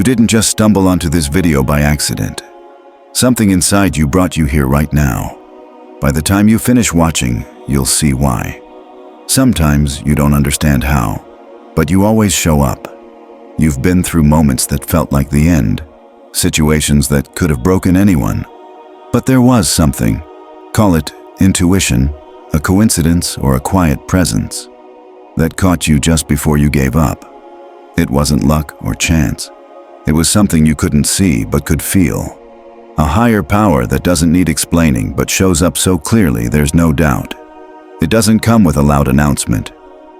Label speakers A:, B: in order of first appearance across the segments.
A: didn't just stumble onto this video by accident. Something inside you brought you here right now. By the time you finish watching, you'll see why. Sometimes you don't understand how, but you always show up. You've been through moments that felt like the end, situations that could have broken anyone. But there was something, call it intuition, a coincidence, or a quiet presence, that caught you just before you gave up. It wasn't luck or chance. It was something you couldn't see but could feel. A higher power that doesn't need explaining but shows up so clearly there's no doubt. It doesn't come with a loud announcement.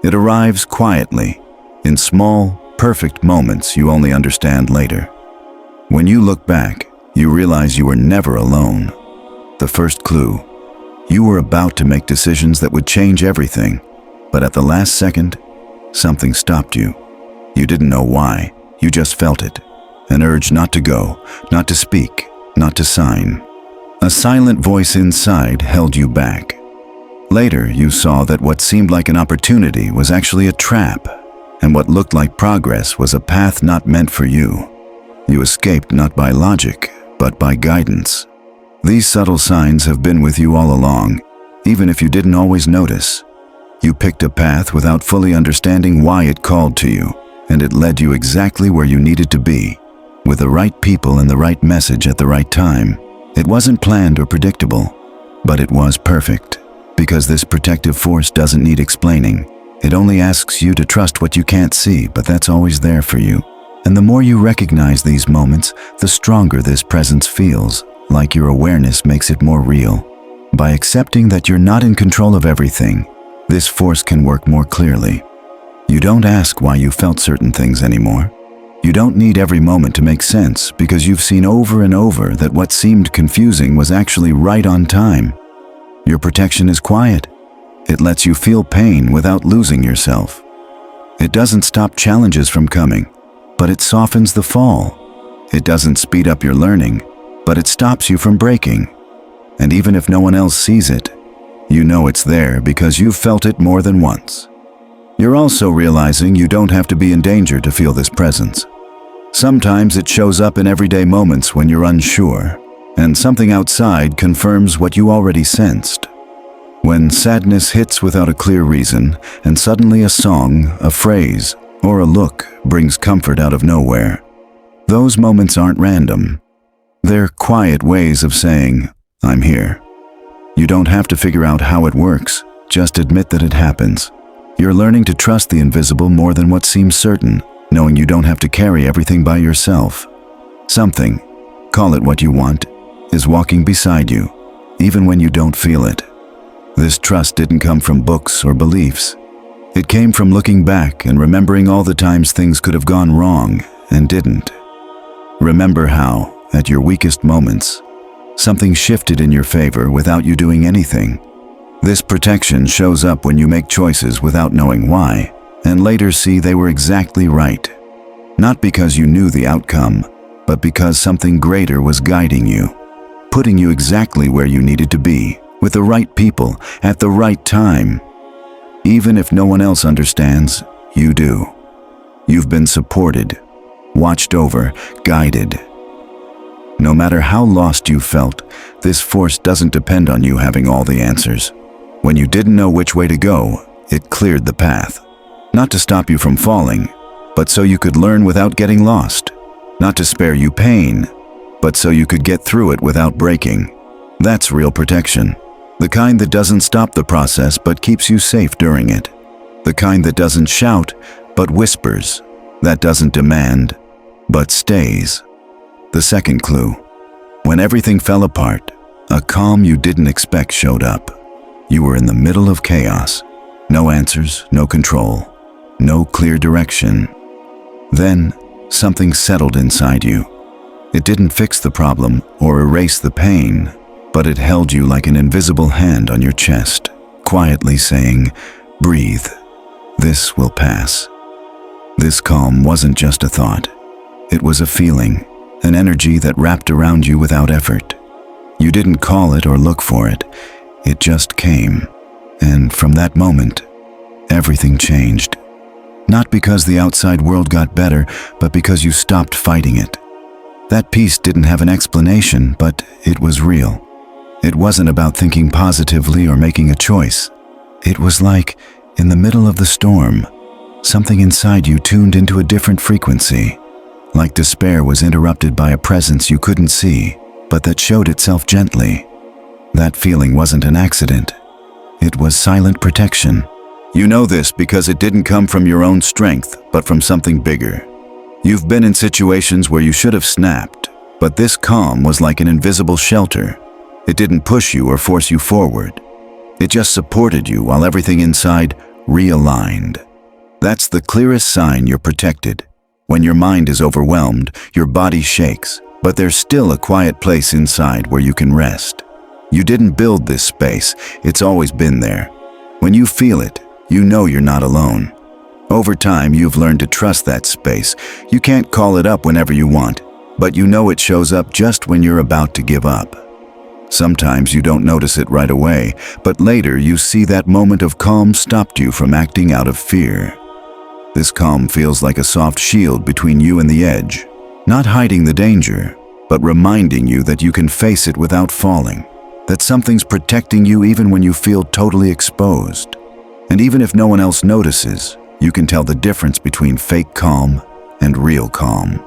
A: It arrives quietly, in small, perfect moments you only understand later. When you look back, you realize you were never alone. The first clue. You were about to make decisions that would change everything, but at the last second, something stopped you. You didn't know why, you just felt it. An urge not to go, not to speak, not to sign. A silent voice inside held you back. Later, you saw that what seemed like an opportunity was actually a trap, and what looked like progress was a path not meant for you. You escaped not by logic, but by guidance. These subtle signs have been with you all along, even if you didn't always notice. You picked a path without fully understanding why it called to you, and it led you exactly where you needed to be, with the right people and the right message at the right time. It wasn't planned or predictable, but it was perfect, because this protective force doesn't need explaining. It only asks you to trust what you can't see, but that's always there for you. And the more you recognize these moments, the stronger this presence feels, like your awareness makes it more real. By accepting that you're not in control of everything, this force can work more clearly. You don't ask why you felt certain things anymore. You don't need every moment to make sense, because you've seen over and over that what seemed confusing was actually right on time. Your protection is quiet. It lets you feel pain without losing yourself. It doesn't stop challenges from coming, but it softens the fall. It doesn't speed up your learning, but it stops you from breaking. And even if no one else sees it, you know it's there because you've felt it more than once. You're also realizing you don't have to be in danger to feel this presence. Sometimes it shows up in everyday moments when you're unsure, and something outside confirms what you already sensed. When sadness hits without a clear reason, and suddenly a song, a phrase, or a look brings comfort out of nowhere. Those moments aren't random. They're quiet ways of saying, I'm here. You don't have to figure out how it works, just admit that it happens. You're learning to trust the invisible more than what seems certain, knowing you don't have to carry everything by yourself. Something, call it what you want, is walking beside you, even when you don't feel it. This trust didn't come from books or beliefs. It came from looking back and remembering all the times things could have gone wrong and didn't. Remember how, at your weakest moments, something shifted in your favor without you doing anything. This protection shows up when you make choices without knowing why, and later see they were exactly right. Not because you knew the outcome, but because something greater was guiding you, putting you exactly where you needed to be, with the right people, at the right time. Even if no one else understands, you do. You've been supported, watched over, guided. No matter how lost you felt, this force doesn't depend on you having all the answers. When you didn't know which way to go, it cleared the path. Not to stop you from falling, but so you could learn without getting lost. Not to spare you pain, but so you could get through it without breaking. That's real protection. The kind that doesn't stop the process but keeps you safe during it. The kind that doesn't shout but whispers. That doesn't demand but stays. The second clue. When everything fell apart, a calm you didn't expect showed up. You were in the middle of chaos. No answers, no control, no clear direction. Then, something settled inside you. It didn't fix the problem or erase the pain, but it held you like an invisible hand on your chest, quietly saying, breathe, this will pass. This calm wasn't just a thought. It was a feeling, an energy that wrapped around you without effort. You didn't call it or look for it. It just came, and from that moment, everything changed. Not because the outside world got better, but because you stopped fighting it. That peace didn't have an explanation, but it was real. It wasn't about thinking positively or making a choice. It was like, in the middle of the storm, something inside you tuned into a different frequency. Like despair was interrupted by a presence you couldn't see, but that showed itself gently. That feeling wasn't an accident. It was silent protection. You know this because it didn't come from your own strength, but from something bigger. You've been in situations where you should have snapped, but this calm was like an invisible shelter. It didn't push you or force you forward. It just supported you while everything inside realigned. That's the clearest sign you're protected. When your mind is overwhelmed, your body shakes, but there's still a quiet place inside where you can rest. You didn't build this space, it's always been there. When you feel it, you know you're not alone. Over time, you've learned to trust that space. You can't call it up whenever you want, but you know it shows up just when you're about to give up. Sometimes you don't notice it right away, but later you see that moment of calm stopped you from acting out of fear. This calm feels like a soft shield between you and the edge, not hiding the danger, but reminding you that you can face it without falling, that something's protecting you even when you feel totally exposed. And even if no one else notices, you can tell the difference between fake calm and real calm.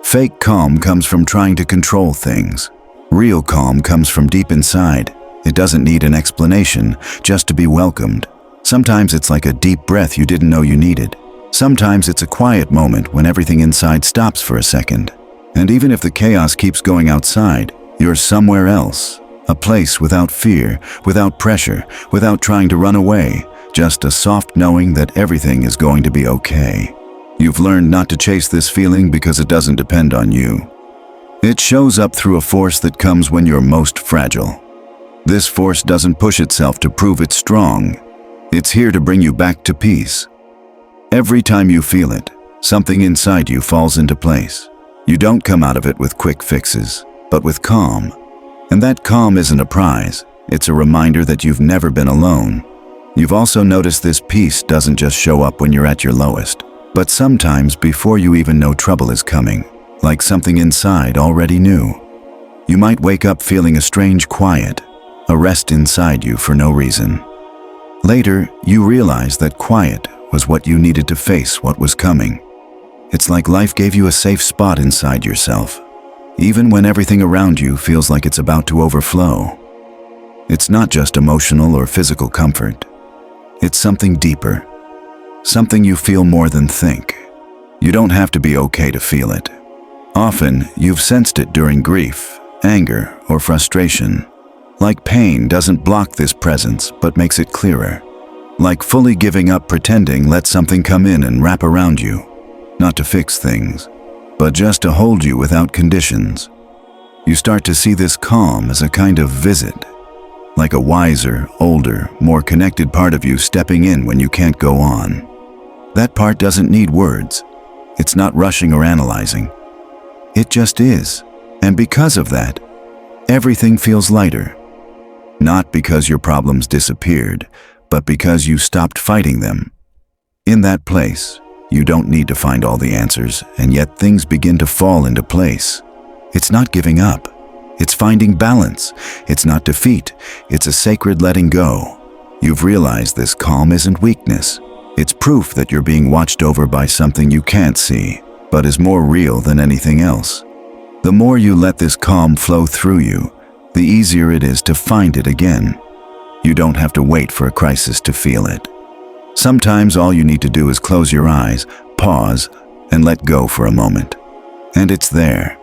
A: Fake calm comes from trying to control things. Real calm comes from deep inside. It doesn't need an explanation, just to be welcomed. Sometimes it's like a deep breath you didn't know you needed. Sometimes it's a quiet moment when everything inside stops for a second. And even if the chaos keeps going outside, you're somewhere else. A place without fear, without pressure, without trying to run away. Just a soft knowing that everything is going to be okay. You've learned not to chase this feeling because it doesn't depend on you. It shows up through a force that comes when you're most fragile. This force doesn't push itself to prove it's strong. It's here to bring you back to peace. Every time you feel it, something inside you falls into place. You don't come out of it with quick fixes, but with calm. And that calm isn't a prize. It's a reminder that you've never been alone. You've also noticed this peace doesn't just show up when you're at your lowest, but sometimes before you even know trouble is coming, like something inside already knew. You might wake up feeling a strange quiet, a rest inside you for no reason. Later, you realize that quiet was what you needed to face what was coming. It's like life gave you a safe spot inside yourself, even when everything around you feels like it's about to overflow. It's not just emotional or physical comfort. It's something deeper, something you feel more than think. You don't have to be okay to feel it. Often, you've sensed it during grief, anger, or frustration. Like pain doesn't block this presence, but makes it clearer. Like fully giving up pretending lets something come in and wrap around you. Not to fix things, but just to hold you without conditions. You start to see this calm as a kind of visit, like a wiser, older, more connected part of you stepping in when you can't go on. That part doesn't need words. It's not rushing or analyzing. It just is. And because of that, everything feels lighter. Not because your problems disappeared, but because you stopped fighting them. In that place, you don't need to find all the answers, and yet things begin to fall into place. It's not giving up. It's finding balance. It's not defeat. It's a sacred letting go. You've realized this calm isn't weakness. It's proof that you're being watched over by something you can't see, but is more real than anything else. The more you let this calm flow through you, the easier it is to find it again. You don't have to wait for a crisis to feel it. Sometimes all you need to do is close your eyes, pause, and let go for a moment. And it's there.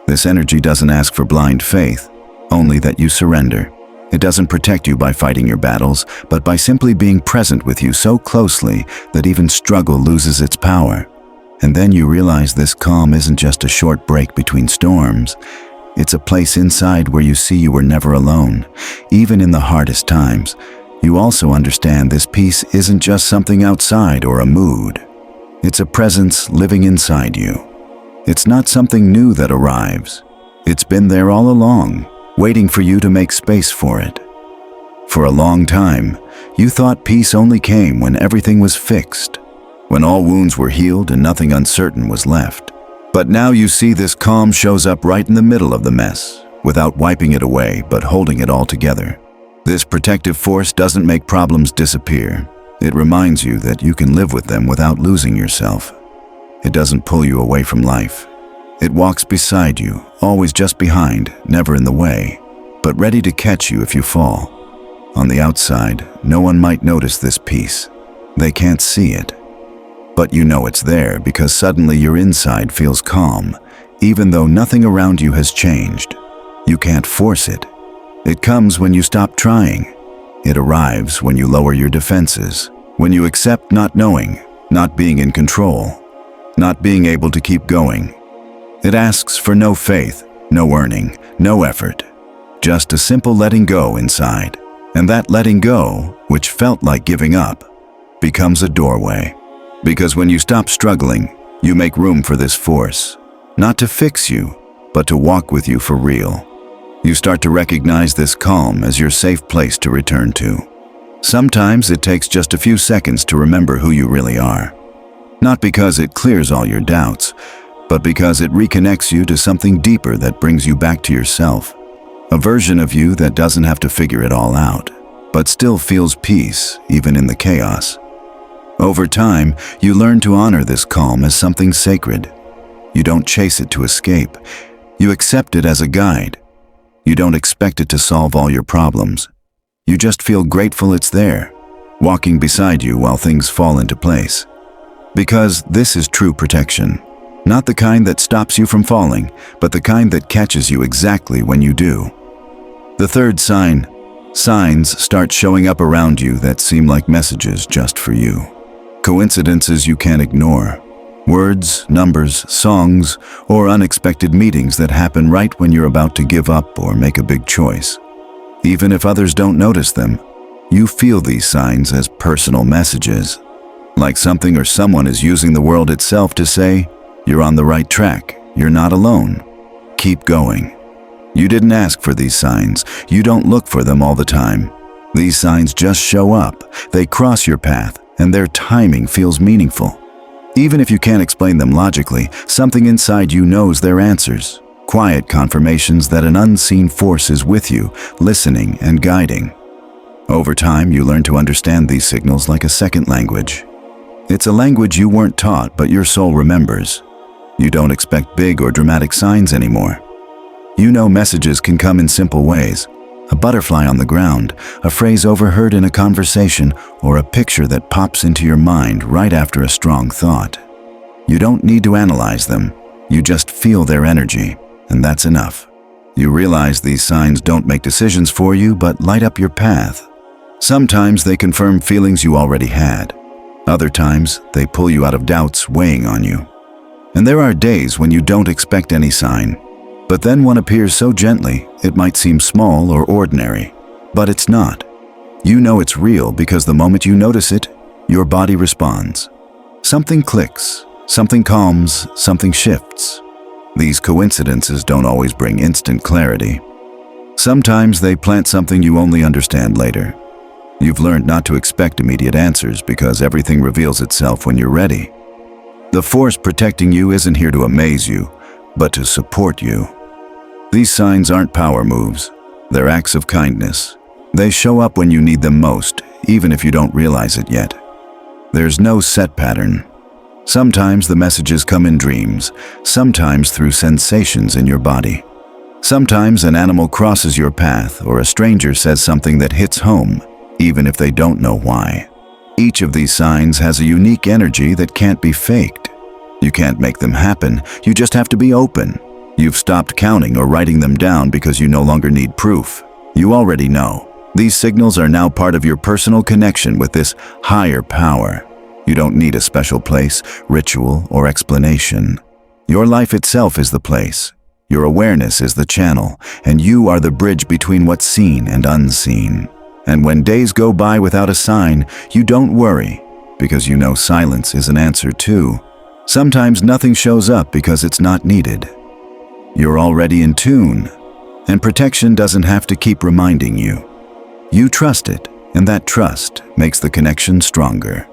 A: This energy doesn't ask for blind faith, only that you surrender. It doesn't protect you by fighting your battles, but by simply being present with you so closely that even struggle loses its power. And then you realize this calm isn't just a short break between storms. It's a place inside where you see you were never alone. Even in the hardest times, you also understand this peace isn't just something outside or a mood. It's a presence living inside you. It's not something new that arrives. It's been there all along, waiting for you to make space for it. For a long time, you thought peace only came when everything was fixed, when all wounds were healed and nothing uncertain was left. But now you see this calm shows up right in the middle of the mess, without wiping it away, but holding it all together. This protective force doesn't make problems disappear. It reminds you that you can live with them without losing yourself. It doesn't pull you away from life. It walks beside you, always just behind, never in the way, but ready to catch you if you fall. On the outside, no one might notice this peace. They can't see it. But you know it's there because suddenly your inside feels calm, even though nothing around you has changed. You can't force it. It comes when you stop trying. It arrives when you lower your defenses, when you accept not knowing, not being in control, not being able to keep going. It asks for no faith, no earning, no effort, just a simple letting go inside. And that letting go, which felt like giving up, becomes a doorway. Because when you stop struggling, you make room for this force, not to fix you, but to walk with you for real. You start to recognize this calm as your safe place to return to. Sometimes it takes just a few seconds to remember who you really are. Not because it clears all your doubts, but because it reconnects you to something deeper that brings you back to yourself. A version of you that doesn't have to figure it all out, but still feels peace even in the chaos. Over time, you learn to honor this calm as something sacred. You don't chase it to escape. You accept it as a guide. You don't expect it to solve all your problems. You just feel grateful it's there, walking beside you while things fall into place. Because this is true protection. Not the kind that stops you from falling, but the kind that catches you exactly when you do. The third sign. Signs start showing up around you that seem like messages just for you. Coincidences you can't ignore. Words, numbers, songs, or unexpected meetings that happen right when you're about to give up or make a big choice. Even if others don't notice them, you feel these signs as personal messages. Like something or someone is using the world itself to say, you're on the right track, you're not alone. Keep going. You didn't ask for these signs. You don't look for them all the time. These signs just show up. They cross your path, and their timing feels meaningful. Even if you can't explain them logically, something inside you knows their answers. Quiet confirmations that an unseen force is with you, listening and guiding. Over time, you learn to understand these signals like a second language. It's a language you weren't taught, but your soul remembers. You don't expect big or dramatic signs anymore. You know messages can come in simple ways. A butterfly on the ground, a phrase overheard in a conversation, or a picture that pops into your mind right after a strong thought. You don't need to analyze them. You just feel their energy, and that's enough. You realize these signs don't make decisions for you, but light up your path. Sometimes they confirm feelings you already had. Other times, they pull you out of doubts weighing on you. And there are days when you don't expect any sign. But then one appears so gently, it might seem small or ordinary. But it's not. You know it's real because the moment you notice it, your body responds. Something clicks, something calms, something shifts. These coincidences don't always bring instant clarity. Sometimes they plant something you only understand later. You've learned not to expect immediate answers because everything reveals itself when you're ready. The force protecting you isn't here to amaze you, but to support you. These signs aren't power moves. They're acts of kindness. They show up when you need them most, even if you don't realize it yet. There's no set pattern. Sometimes the messages come in dreams, sometimes through sensations in your body. Sometimes an animal crosses your path or a stranger says something that hits home, even if they don't know why. Each of these signs has a unique energy that can't be faked. You can't make them happen, you just have to be open. You've stopped counting or writing them down because you no longer need proof. You already know. These signals are now part of your personal connection with this higher power. You don't need a special place, ritual, or explanation. Your life itself is the place. Your awareness is the channel, and you are the bridge between what's seen and unseen. And when days go by without a sign, you don't worry, because you know silence is an answer too. Sometimes nothing shows up because it's not needed. You're already in tune, and protection doesn't have to keep reminding you. You trust it, and that trust makes the connection stronger.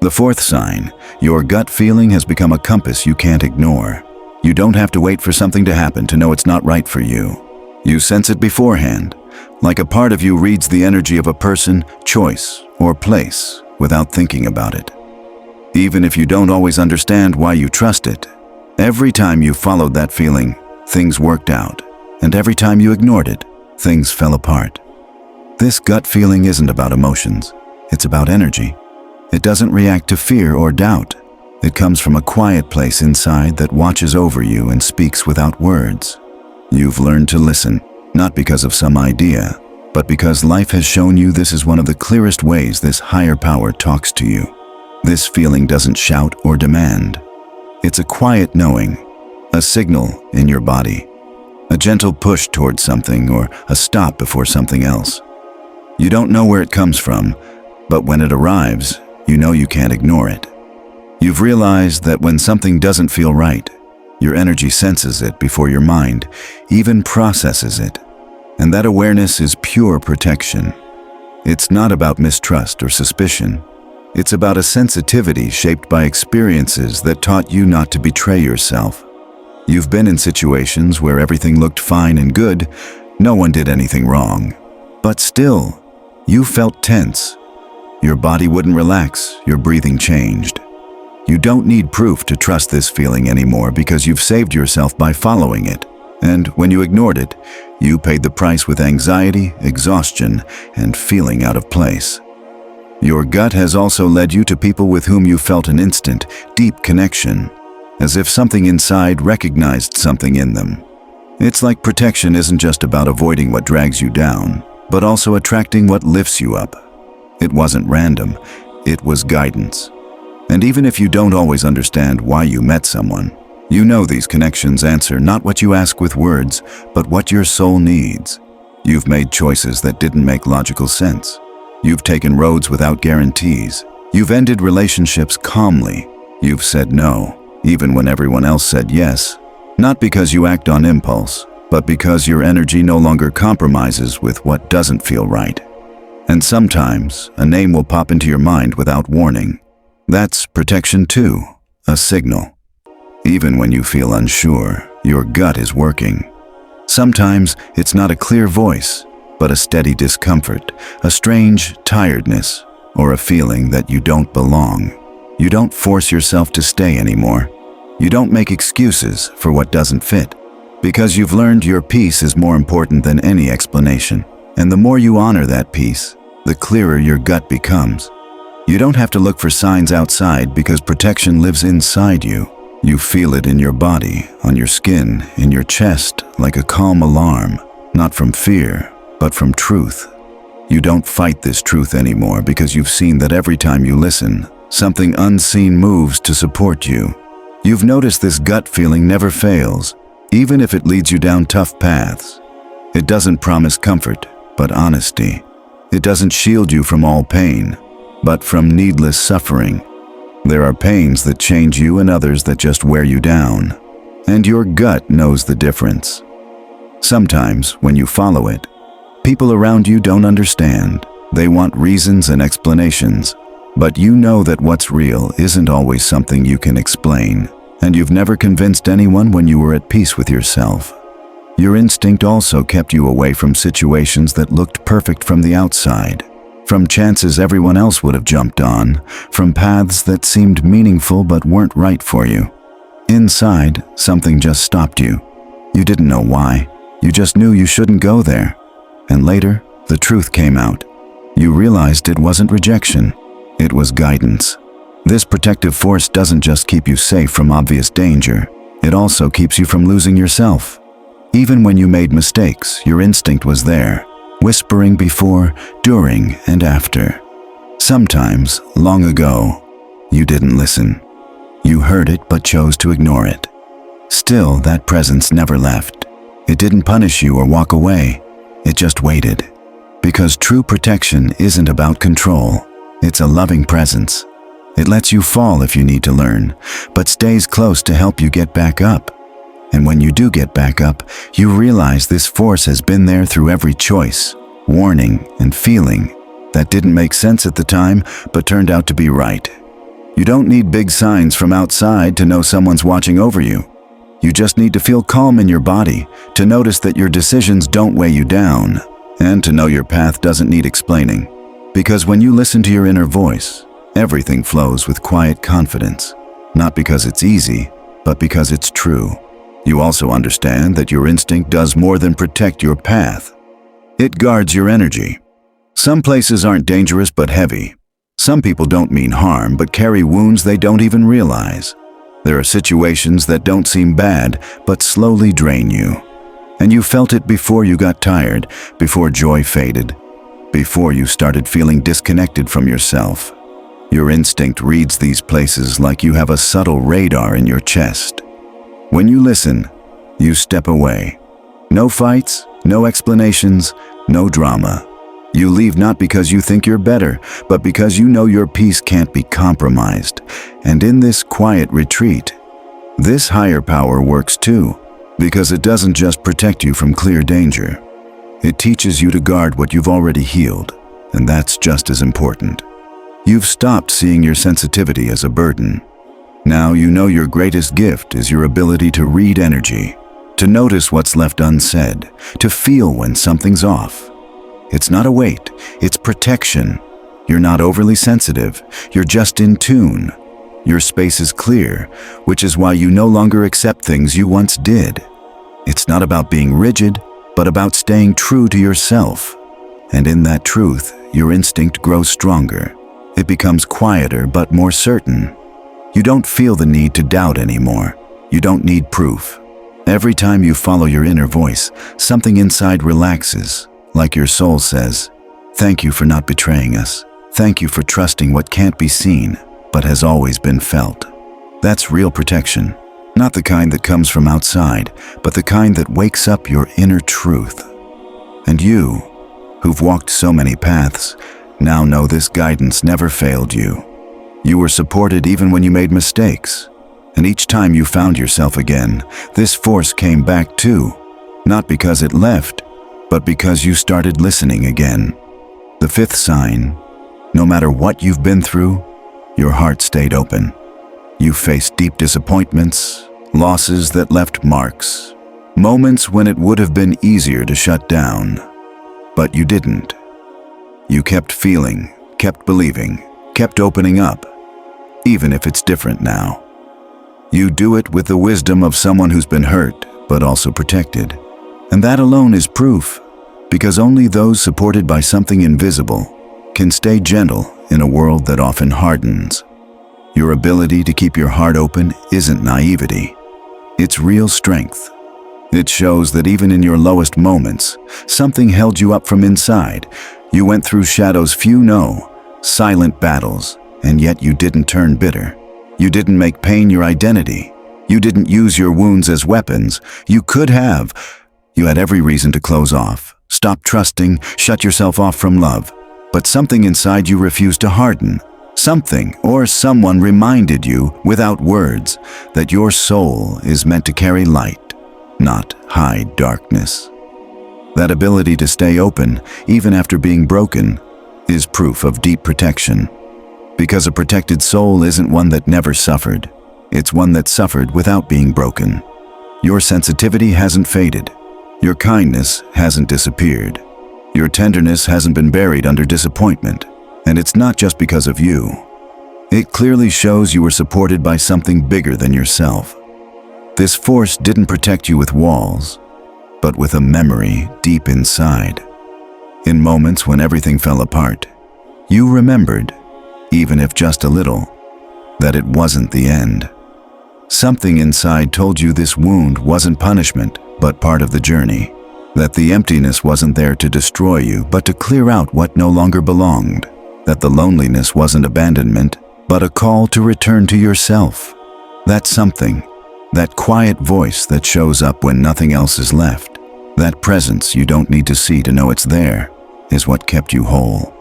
A: The fourth sign, your gut feeling has become a compass you can't ignore. You don't have to wait for something to happen to know it's not right for you. You sense it beforehand, like a part of you reads the energy of a person, choice, or place without thinking about it. Even if you don't always understand why you trust it, every time you followed that feeling, things worked out, and every time you ignored it, things fell apart. This gut feeling isn't about emotions, it's about energy. It doesn't react to fear or doubt. It comes from a quiet place inside that watches over you and speaks without words. You've learned to listen, not because of some idea, but because life has shown you this is one of the clearest ways this higher power talks to you. This feeling doesn't shout or demand. It's a quiet knowing, a signal in your body, a gentle push towards something or a stop before something else. You don't know where it comes from, but when it arrives, you know you can't ignore it. You've realized that when something doesn't feel right, your energy senses it before your mind even processes it. And that awareness is pure protection. It's not about mistrust or suspicion. It's about a sensitivity shaped by experiences that taught you not to betray yourself. You've been in situations where everything looked fine and good, no one did anything wrong. But still, you felt tense. Your body wouldn't relax, your breathing changed. You don't need proof to trust this feeling anymore because you've saved yourself by following it. And when you ignored it, you paid the price with anxiety, exhaustion, and feeling out of place. Your gut has also led you to people with whom you felt an instant, deep connection, as if something inside recognized something in them. It's like protection isn't just about avoiding what drags you down, but also attracting what lifts you up. It wasn't random, it was guidance. And even if you don't always understand why you met someone, you know these connections answer not what you ask with words, but what your soul needs. You've made choices that didn't make logical sense. You've taken roads without guarantees. You've ended relationships calmly. You've said no, even when everyone else said yes. Not because you act on impulse, but because your energy no longer compromises with what doesn't feel right. And sometimes, a name will pop into your mind without warning. That's protection too, a signal. Even when you feel unsure, your gut is working. Sometimes it's not a clear voice, but a steady discomfort, a strange tiredness, or a feeling that you don't belong. You don't force yourself to stay anymore. You don't make excuses for what doesn't fit, because you've learned your peace is more important than any explanation. And the more you honor that peace, the clearer your gut becomes. You don't have to look for signs outside because protection lives inside you. You feel it in your body, on your skin, in your chest, like a calm alarm, not from fear, but from truth. You don't fight this truth anymore because you've seen that every time you listen, something unseen moves to support you. You've noticed this gut feeling never fails, even if it leads you down tough paths. It doesn't promise comfort, but honesty. It doesn't shield you from all pain, but from needless suffering. There are pains that change you and others that just wear you down, and your gut knows the difference. Sometimes, when you follow it, people around you don't understand. They want reasons and explanations, but you know that what's real isn't always something you can explain, and you've never convinced anyone when you were at peace with yourself. Your instinct also kept you away from situations that looked perfect from the outside, from chances everyone else would have jumped on, from paths that seemed meaningful but weren't right for you. Inside, something just stopped you. You didn't know why. You just knew you shouldn't go there. And later, the truth came out. You realized it wasn't rejection. It was guidance. This protective force doesn't just keep you safe from obvious danger. It also keeps you from losing yourself. Even when you made mistakes, your instinct was there, whispering before, during, and after. Sometimes, long ago, you didn't listen. You heard it but chose to ignore it. Still, that presence never left. It didn't punish you or walk away. It just waited. Because true protection isn't about control. It's a loving presence. It lets you fall if you need to learn, but stays close to help you get back up. And when you do get back up, you realize this force has been there through every choice, warning, and feeling that didn't make sense at the time, but turned out to be right. You don't need big signs from outside to know someone's watching over you. You just need to feel calm in your body, to notice that your decisions don't weigh you down, and to know your path doesn't need explaining. Because when you listen to your inner voice, everything flows with quiet confidence, not because it's easy, but because it's true. You also understand that your instinct does more than protect your path. It guards your energy. Some places aren't dangerous but heavy. Some people don't mean harm but carry wounds they don't even realize. There are situations that don't seem bad but slowly drain you. And you felt it before you got tired, before joy faded, before you started feeling disconnected from yourself. Your instinct reads these places like you have a subtle radar in your chest. When you listen, you step away. No fights, no explanations, no drama. You leave not because you think you're better, but because you know your peace can't be compromised. And in this quiet retreat, this higher power works too, because it doesn't just protect you from clear danger. It teaches you to guard what you've already healed, and that's just as important. You've stopped seeing your sensitivity as a burden. Now you know your greatest gift is your ability to read energy, to notice what's left unsaid, to feel when something's off. It's not a weight, it's protection. You're not overly sensitive, you're just in tune. Your space is clear, which is why you no longer accept things you once did. It's not about being rigid, but about staying true to yourself. And in that truth, your instinct grows stronger. It becomes quieter but more certain. You don't feel the need to doubt anymore. You don't need proof. Every time you follow your inner voice, something inside relaxes, like your soul says, "Thank you for not betraying us. Thank you for trusting what can't be seen, but has always been felt." That's real protection. Not the kind that comes from outside, but the kind that wakes up your inner truth. And you, who've walked so many paths, now know this guidance never failed you. You were supported even when you made mistakes. And each time you found yourself again, this force came back too. Not because it left, but because you started listening again. The fifth sign, no matter what you've been through, your heart stayed open. You faced deep disappointments, losses that left marks, moments when it would have been easier to shut down. But you didn't. You kept feeling, kept believing, kept opening up, even if it's different now. You do it with the wisdom of someone who's been hurt, but also protected. And that alone is proof, because only those supported by something invisible can stay gentle in a world that often hardens. Your ability to keep your heart open isn't naivety. It's real strength. It shows that even in your lowest moments, something held you up from inside. You went through shadows few know, silent battles, and yet you didn't turn bitter. You didn't make pain your identity. You didn't use your wounds as weapons. You could have. You had every reason to close off, stop trusting, shut yourself off from love. But something inside you refused to harden. Something or someone reminded you, without words, that your soul is meant to carry light, not hide darkness. That ability to stay open, even after being broken, is proof of deep protection. Because a protected soul isn't one that never suffered. It's one that suffered without being broken. Your sensitivity hasn't faded. Your kindness hasn't disappeared. Your tenderness hasn't been buried under disappointment. And it's not just because of you. It clearly shows you were supported by something bigger than yourself. This force didn't protect you with walls, but with a memory deep inside. In moments when everything fell apart, you remembered, even if just a little, that it wasn't the end. Something inside told you this wound wasn't punishment, but part of the journey. That the emptiness wasn't there to destroy you, but to clear out what no longer belonged. That the loneliness wasn't abandonment, but a call to return to yourself. That something, that quiet voice that shows up when nothing else is left, that presence you don't need to see to know it's there, is what kept you whole.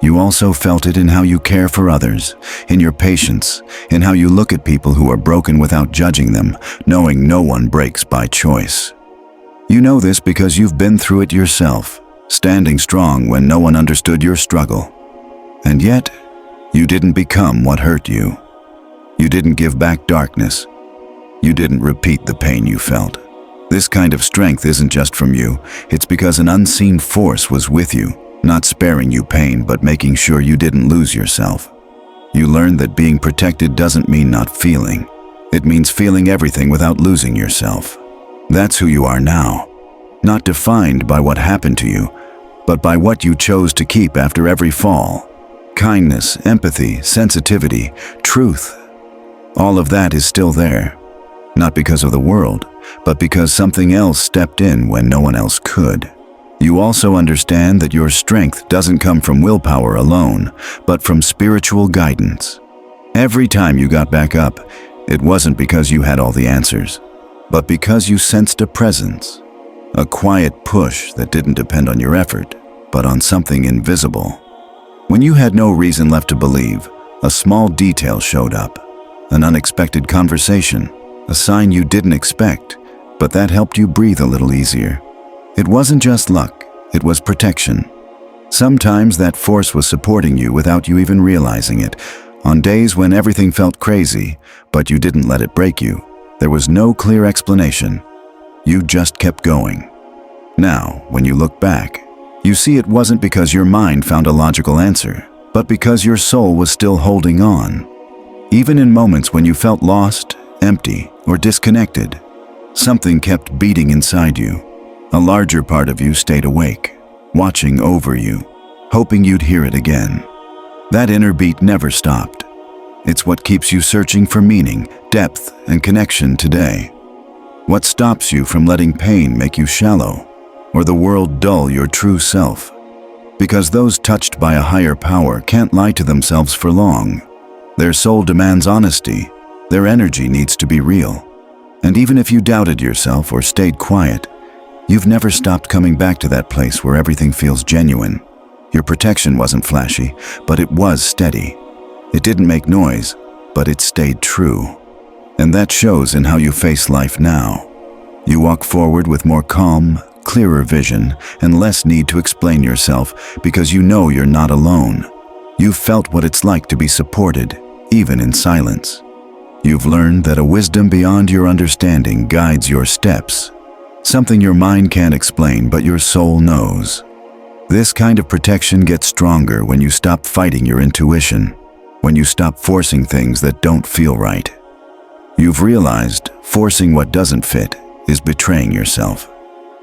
A: You also felt it in how you care for others, in your patience, in how you look at people who are broken without judging them, knowing no one breaks by choice. You know this because you've been through it yourself, standing strong when no one understood your struggle. And yet, you didn't become what hurt you. You didn't give back darkness. You didn't repeat the pain you felt. This kind of strength isn't just from you, it's because an unseen force was with you, not sparing you pain, but making sure you didn't lose yourself. You learned that being protected doesn't mean not feeling. It means feeling everything without losing yourself. That's who you are now, not defined by what happened to you, but by what you chose to keep after every fall. Kindness, empathy, sensitivity, truth, all of that is still there. Not because of the world, but because something else stepped in when no one else could. You also understand that your strength doesn't come from willpower alone, but from spiritual guidance. Every time you got back up, it wasn't because you had all the answers, but because you sensed a presence, a quiet push that didn't depend on your effort, but on something invisible. When you had no reason left to believe, a small detail showed up, an unexpected conversation, a sign you didn't expect, but that helped you breathe a little easier. It wasn't just luck, it was protection. Sometimes that force was supporting you without you even realizing it. On days when everything felt crazy, but you didn't let it break you, there was no clear explanation. You just kept going. Now, when you look back, you see it wasn't because your mind found a logical answer, but because your soul was still holding on. Even in moments when you felt lost, empty, or disconnected, something kept beating inside you. A larger part of you stayed awake, watching over you, hoping you'd hear it again. That inner beat never stopped. It's what keeps you searching for meaning, depth, and connection today. What stops you from letting pain make you shallow, or the world dull your true self? Because those touched by a higher power can't lie to themselves for long. Their soul demands honesty. Their energy needs to be real. And even if you doubted yourself or stayed quiet, you've never stopped coming back to that place where everything feels genuine. Your protection wasn't flashy, but it was steady. It didn't make noise, but it stayed true. And that shows in how you face life now. You walk forward with more calm, clearer vision, and less need to explain yourself because you know you're not alone. You've felt what it's like to be supported, even in silence. You've learned that a wisdom beyond your understanding guides your steps, something your mind can't explain but your soul knows. This kind of protection gets stronger when you stop fighting your intuition, when you stop forcing things that don't feel right. You've realized forcing what doesn't fit is betraying yourself.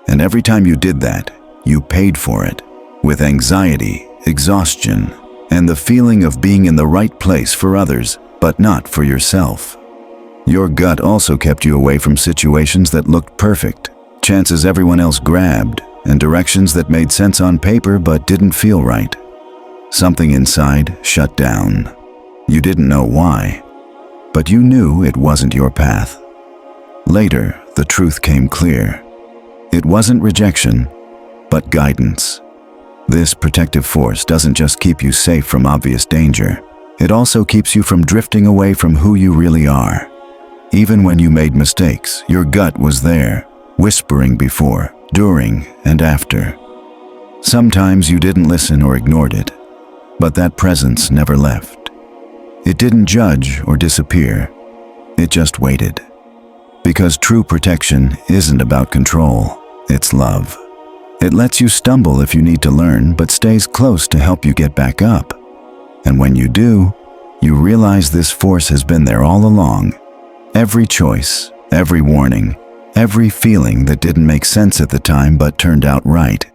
A: And every time you did that, you paid for it, with anxiety, exhaustion, and the feeling of being in the right place for others, but not for yourself. Your gut also kept you away from situations that looked perfect, chances everyone else grabbed, and directions that made sense on paper but didn't feel right. Something inside shut down. You didn't know why, but you knew it wasn't your path. Later, the truth came clear. It wasn't rejection, but guidance. This protective force doesn't just keep you safe from obvious danger, it also keeps you from drifting away from who you really are. Even when you made mistakes, your gut was there, whispering before, during, and after. Sometimes you didn't listen or ignored it, but that presence never left. It didn't judge or disappear, it just waited. Because true protection isn't about control, it's love. It lets you stumble if you need to learn, but stays close to help you get back up. And when you do, you realize this force has been there all along. Every choice, every warning, every feeling that didn't make sense at the time but turned out right.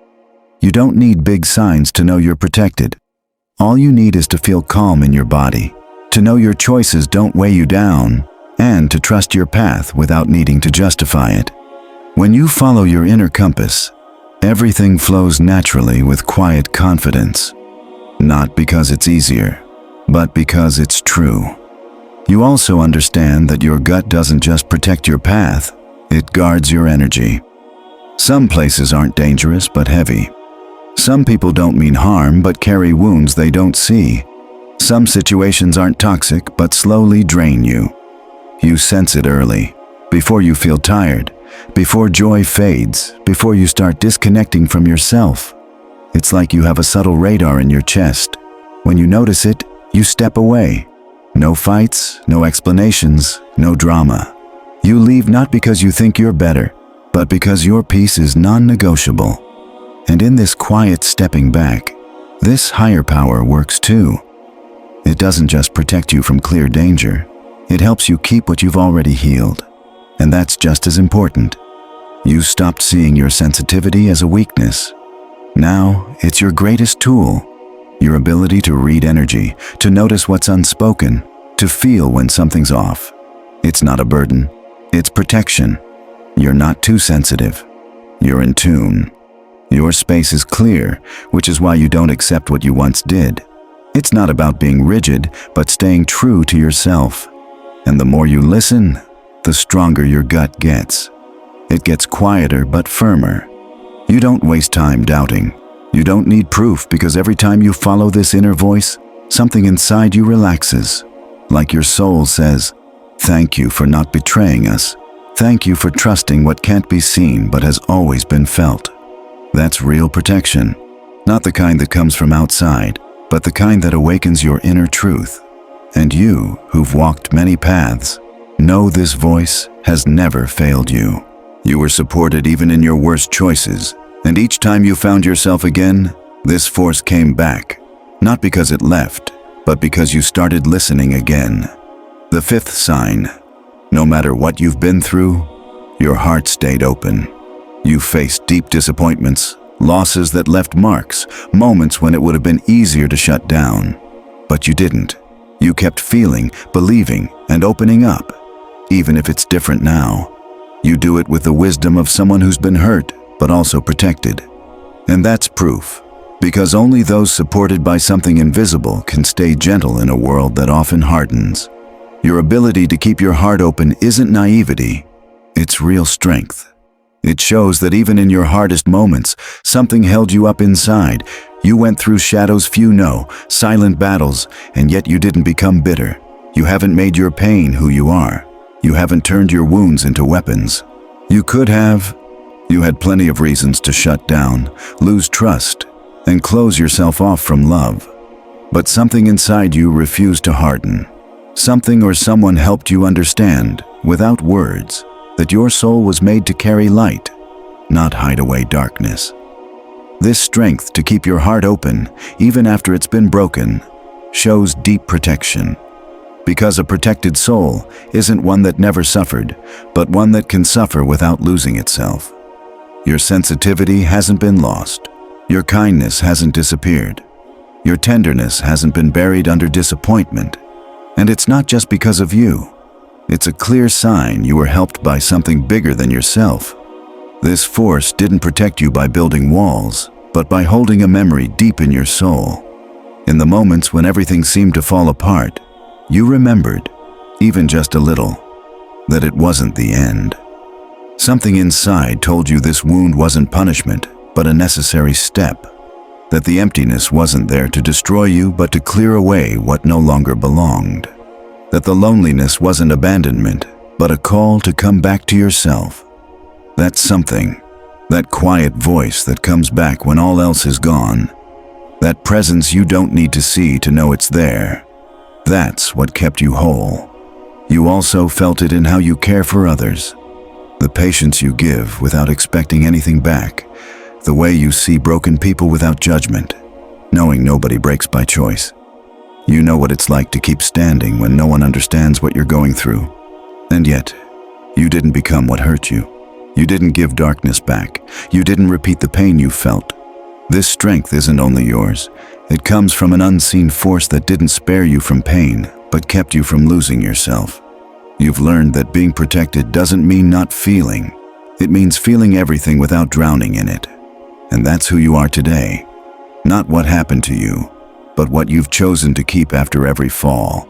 A: You don't need big signs to know you're protected. All you need is to feel calm in your body, to know your choices don't weigh you down, and to trust your path without needing to justify it. When you follow your inner compass, everything flows naturally with quiet confidence. Not because it's easier, but because it's true. You also understand that your gut doesn't just protect your path, it guards your energy. Some places aren't dangerous but heavy. Some people don't mean harm but carry wounds they don't see. Some situations aren't toxic but slowly drain you. You sense it early, before you feel tired, before joy fades, before you start disconnecting from yourself. It's like you have a subtle radar in your chest. When you notice it, you step away. No fights, no explanations, no drama. You leave not because you think you're better, but because your peace is non-negotiable. And in this quiet stepping back, this higher power works too. It doesn't just protect you from clear danger, it helps you keep what you've already healed. And that's just as important. You stopped seeing your sensitivity as a weakness. Now, it's your greatest tool. Your ability to read energy, to notice what's unspoken, to feel when something's off. It's not a burden, it's protection. You're not too sensitive. You're in tune. Your space is clear, which is why you don't accept what you once did. It's not about being rigid, but staying true to yourself. And the more you listen, the stronger your gut gets. It gets quieter but firmer. You don't waste time doubting. You don't need proof, because every time you follow this inner voice, something inside you relaxes. Like your soul says, "Thank you for not betraying us. Thank you for trusting what can't be seen but has always been felt." That's real protection. Not the kind that comes from outside, but the kind that awakens your inner truth. And you, who've walked many paths, know this voice has never failed you. You were supported even in your worst choices. And each time you found yourself again, this force came back. Not because it left, but because you started listening again. The fifth sign: no matter what you've been through, your heart stayed open. You faced deep disappointments, losses that left marks, moments when it would have been easier to shut down. But you didn't. You kept feeling, believing, and opening up. Even if it's different now, you do it with the wisdom of someone who's been hurt, but also protected. And that's proof, because only those supported by something invisible can stay gentle in a world that often hardens. Your ability to keep your heart open isn't naivety, it's real strength. It shows that even in your hardest moments, something held you up inside. You went through shadows few know, silent battles, and yet you didn't become bitter. You haven't made your pain who you are. You haven't turned your wounds into weapons. You could have. You had plenty of reasons to shut down, lose trust, and close yourself off from love. But something inside you refused to harden. Something or someone helped you understand, without words, that your soul was made to carry light, not hide away darkness. This strength to keep your heart open, even after it's been broken, shows deep protection. Because a protected soul isn't one that never suffered, but one that can suffer without losing itself. Your sensitivity hasn't been lost. Your kindness hasn't disappeared. Your tenderness hasn't been buried under disappointment. And it's not just because of you. It's a clear sign you were helped by something bigger than yourself. This force didn't protect you by building walls, but by holding a memory deep in your soul. In the moments when everything seemed to fall apart, you remembered, even just a little, that it wasn't the end. Something inside told you this wound wasn't punishment, but a necessary step. That the emptiness wasn't there to destroy you, but to clear away what no longer belonged. That the loneliness wasn't abandonment, but a call to come back to yourself. That something, that quiet voice that comes back when all else is gone. That presence you don't need to see to know it's there. That's what kept you whole. You also felt it in how you care for others. The patience you give without expecting anything back. The way you see broken people without judgment, knowing nobody breaks by choice. You know what it's like to keep standing when no one understands what you're going through. And yet, you didn't become what hurt you. You didn't give darkness back. You didn't repeat the pain you felt. This strength isn't only yours. It comes from an unseen force that didn't spare you from pain, but kept you from losing yourself. You've learned that being protected doesn't mean not feeling. It means feeling everything without drowning in it. And that's who you are today. Not what happened to you, but what you've chosen to keep after every fall.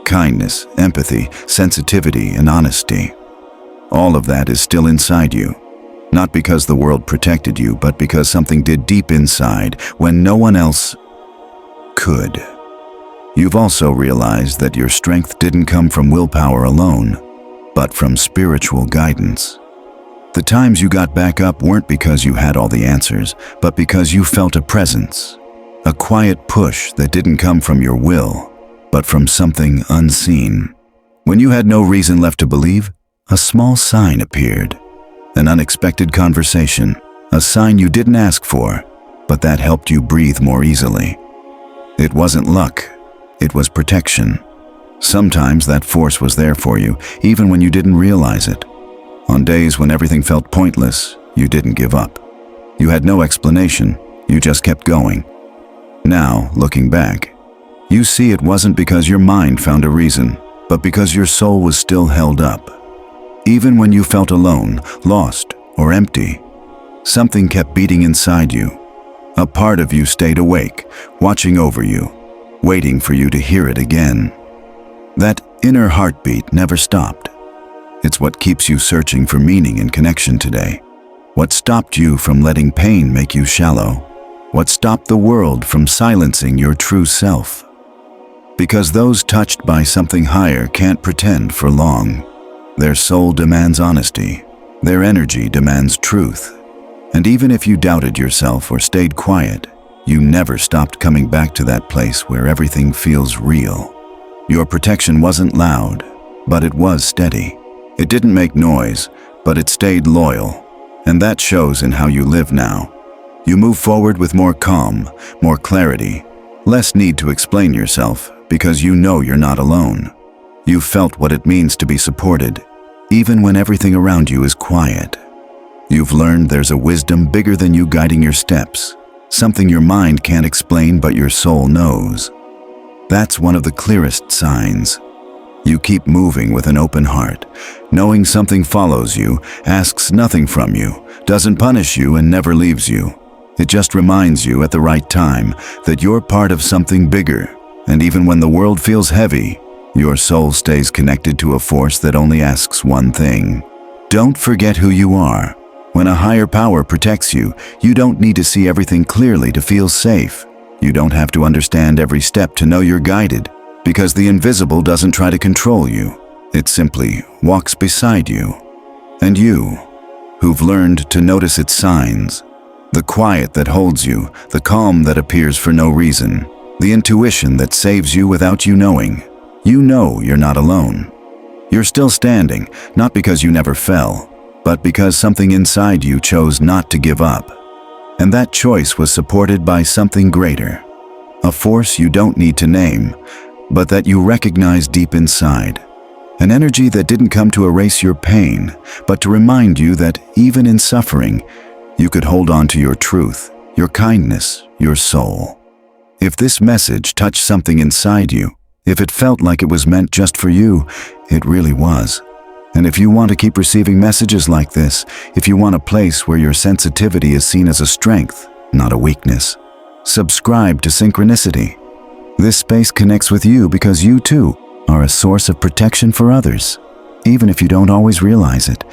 A: Kindness, empathy, sensitivity, and honesty. All of that is still inside you. Not because the world protected you, but because something did deep inside when no one else could. You've also realized that your strength didn't come from willpower alone, but from spiritual guidance. The times you got back up weren't because you had all the answers, but because you felt a presence, a quiet push that didn't come from your will, but from something unseen. When you had no reason left to believe, a small sign appeared. An unexpected conversation, a sign you didn't ask for, but that helped you breathe more easily. It wasn't luck, it was protection. Sometimes that force was there for you, even when you didn't realize it. On days when everything felt pointless, you didn't give up. You had no explanation, you just kept going. Now, looking back, you see it wasn't because your mind found a reason, but because your soul was still held up. Even when you felt alone, lost, or empty, something kept beating inside you. A part of you stayed awake, watching over you, waiting for you to hear it again. That inner heartbeat never stopped. It's what keeps you searching for meaning and connection today. What stopped you from letting pain make you shallow? What stopped the world from silencing your true self? Because those touched by something higher can't pretend for long. Their soul demands honesty. Their energy demands truth. And even if you doubted yourself or stayed quiet, you never stopped coming back to that place where everything feels real. Your protection wasn't loud, but it was steady. It didn't make noise, but it stayed loyal. And that shows in how you live now. You move forward with more calm, more clarity, less need to explain yourself because you know you're not alone. You've felt what it means to be supported, even when everything around you is quiet. You've learned there's a wisdom bigger than you guiding your steps, something your mind can't explain but your soul knows. That's one of the clearest signs. You keep moving with an open heart, knowing something follows you, asks nothing from you, doesn't punish you and never leaves you. It just reminds you at the right time that you're part of something bigger, and even when the world feels heavy, your soul stays connected to a force that only asks one thing. Don't forget who you are. When a higher power protects you, you don't need to see everything clearly to feel safe. You don't have to understand every step to know you're guided, because the invisible doesn't try to control you. It simply walks beside you. And you, who've learned to notice its signs, the quiet that holds you, the calm that appears for no reason, the intuition that saves you without you knowing, you know you're not alone. You're still standing, not because you never fell, but because something inside you chose not to give up. And that choice was supported by something greater, a force you don't need to name, but that you recognize deep inside. An energy that didn't come to erase your pain, but to remind you that even in suffering, you could hold on to your truth, your kindness, your soul. If this message touched something inside you, if it felt like it was meant just for you, it really was. And if you want to keep receiving messages like this, if you want a place where your sensitivity is seen as a strength, not a weakness, subscribe to Synchronicity. This space connects with you because you too are a source of protection for others. Even if you don't always realize it,